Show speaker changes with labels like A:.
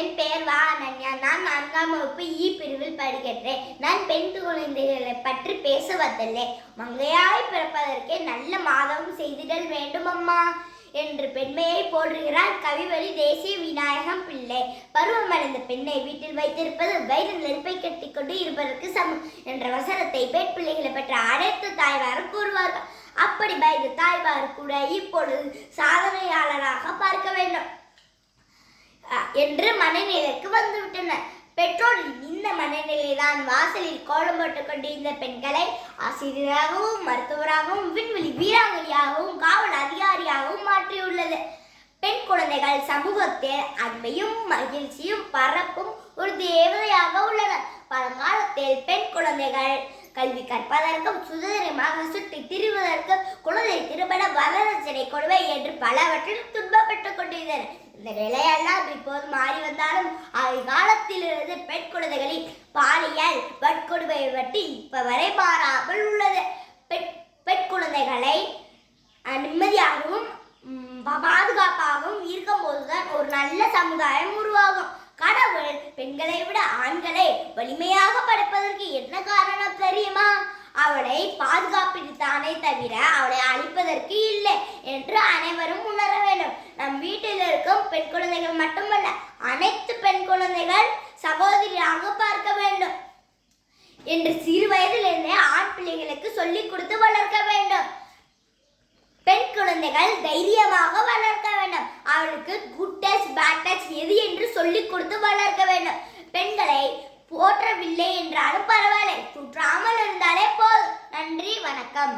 A: என் பெயர் வா அனன்யா. நான் 4ஆம் வகுப்பு இ பிரிவில் படிக்கின்றேன். நான் பெண் குழந்தைகளை பற்றி பேச வந்துள்ளேன். மங்கையாய் பிறப்பதற்கே நல்ல மாதவம் செய்திடல் வேண்டும் அம்மா என்று பெண்மையை போடுகிறார் கவிவழி தேசிய விநாயகம் பிள்ளை. பருவமடைந்த பெண்ணை வீட்டில் வைத்திருப்பது வயிறு நெருப்பை கட்டிக்கொண்டு இருப்பதற்கு சமம் என்ற வசனத்தை பெண் பிள்ளைகளை பெற்ற அனைத்து தாய்மாரும் கூறுவார்கள். அப்படி பயந்த தாய்மார் கூட இப்பொழுது சாதனையாளராக பார்க்க வேண்டும் என்று மனநிலைக்கு வந்துவிட்டனர். பெற்றோரின் இந்த மனநிலைதான் வாசலில் கோலம் போட்டுக் கொண்டிருந்த பெண்களை ஆசிரியராகவும் மருத்துவராகவும் விண்வெளி வீராங்கனையாகவும் காவல் அதிகாரியாகவும் மாற்றியுள்ளது. பெண் குழந்தைகள் சமூகத்தில் அன்பையும் மகிழ்ச்சியும் பரப்பும் ஒரு தேவதையாக உள்ளனர். பழங்காலத்தில் பெண் குழந்தைகள் கல்வி கற்பதற்கும் சுதந்திரமாக சுற்றி திரிவதற்கும் குழந்தை திருமண வரதட்சணை கொடுமை என்று பலவற்றில் துன்பப்பட்டுக் கொண்டிருந்தனர். இந்த நிலையெல்லாம் இப்போது மாறி வந்தாலும் காலத்திலிருந்து பெண் குழந்தைகளின் பாலியல் வன்கொடுமையை பற்றி இப்ப வரை மாறாமல் உள்ளது. பெண் குழந்தைகளை நிம்மதியாகவும் பாதுகாப்பாகவும் இருக்கும் போதுதான் ஒரு நல்ல சமுதாயம் உருவாகும். கடவுள் பெண்களை விட ஆண்களை வலிமையாக படைப்பதற்கு என்ன காரணம் தெரியுமா? அவளை பாதுகாப்பிற்குத்தானே தவிர அவளை அழிப்பதற்கு இல்லை என்று அனைவரும் உணர வேண்டும். நம் வீட்டில் இருக்கும் பெண் குழந்தைகள் மட்டுமல்ல, அனைத்து பெண் குழந்தைகள் சகோதரியாக பார்க்க வேண்டும் என்று சிறு வயதிலிருந்தே ஆண் பிள்ளைகளுக்கு சொல்லிக் கொடுத்து வளர்க்க வேண்டும். பெண் குழந்தைகள் தைரியமாக வளர்க்க வேண்டும். அவளுக்கு குட் டச் பேட் டச் எது என்று சொல்லிக் கொடுத்து வளர்க்க வேண்டும். பெண்களை போற்றவில்லை என்றாலும் பரவாயில்லை, சுற்றாமல் இருந்தாலே போதும். நன்றி, வணக்கம்.